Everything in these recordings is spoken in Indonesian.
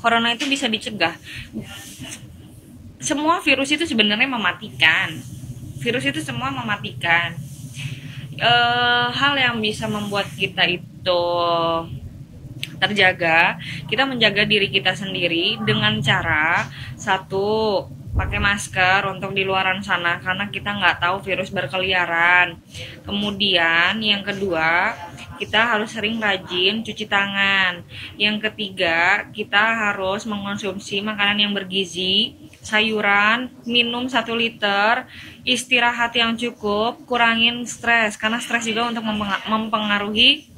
corona itu bisa dicegah. Semua virus itu sebenarnya mematikan. Virus itu semua mematikan. Hal yang bisa membuat kita itu terjaga, kita menjaga diri kita sendiri dengan cara satu, pakai masker untuk di luaran sana karena kita nggak tahu virus berkeliaran. Kemudian yang kedua, kita harus sering rajin cuci tangan. Yang ketiga, kita harus mengonsumsi makanan yang bergizi, sayuran, minum 1 liter, istirahat yang cukup, kurangin stres karena stres juga untuk mempengaruhi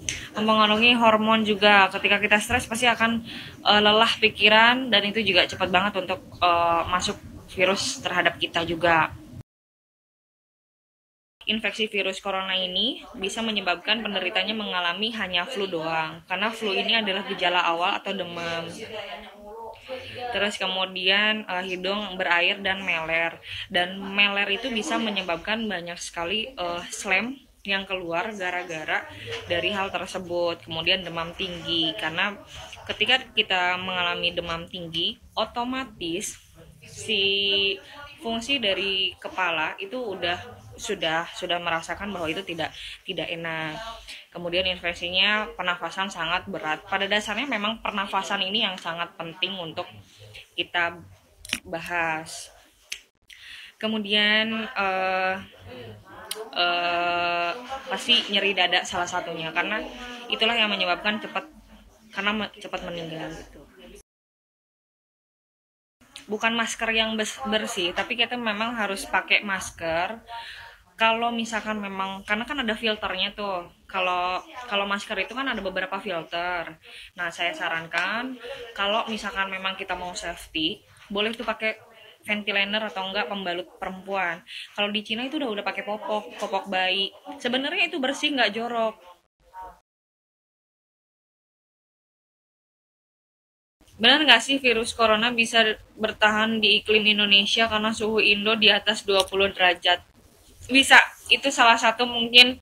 hormon juga. Ketika kita stres pasti akan lelah pikiran dan itu juga cepat banget untuk masuk virus terhadap kita juga. Infeksi virus corona ini bisa menyebabkan penderitanya mengalami hanya flu doang, karena flu ini adalah gejala awal atau demam. Terus kemudian hidung berair dan meler. Dan meler itu bisa menyebabkan banyak sekali slem yang keluar gara-gara dari hal tersebut. Kemudian demam tinggi, karena ketika kita mengalami demam tinggi, otomatis si fungsi dari kepala itu sudah merasakan bahwa itu tidak enak. Kemudian infeksinya pernafasan sangat berat. Pada dasarnya memang pernafasan ini yang sangat penting untuk kita bahas. Kemudian pasti nyeri dada salah satunya, karena itulah yang menyebabkan cepat meninggal gitu. Bukan masker yang bersih, tapi kita memang harus pakai masker. Kalau misalkan memang, karena kan ada filternya tuh. Kalau masker itu kan ada beberapa filter. Nah, saya sarankan kalau misalkan memang kita mau safety, boleh tuh pakai ventilator atau enggak pembalut perempuan. Kalau di Cina itu udah pakai popok bayi. Sebenarnya itu bersih, nggak jorok. Benar nggak sih virus corona bisa bertahan di iklim Indonesia karena suhu Indo di atas 20 derajat? Bisa, itu salah satu mungkin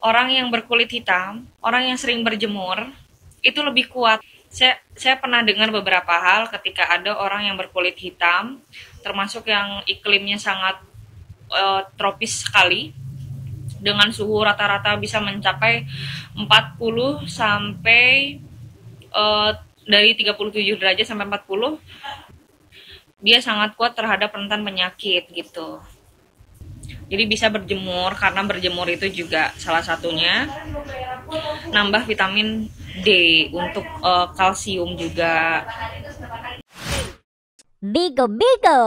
orang yang berkulit hitam, orang yang sering berjemur, itu lebih kuat. Saya pernah dengar beberapa hal ketika ada orang yang berkulit hitam, termasuk yang iklimnya sangat tropis sekali, dengan suhu rata-rata bisa mencapai 40 sampai dari 37 derajat sampai 40, dia sangat kuat terhadap rentan penyakit gitu. Jadi bisa berjemur, karena berjemur itu juga salah satunya nambah vitamin D, untuk kalsium juga. Bigo Bigo.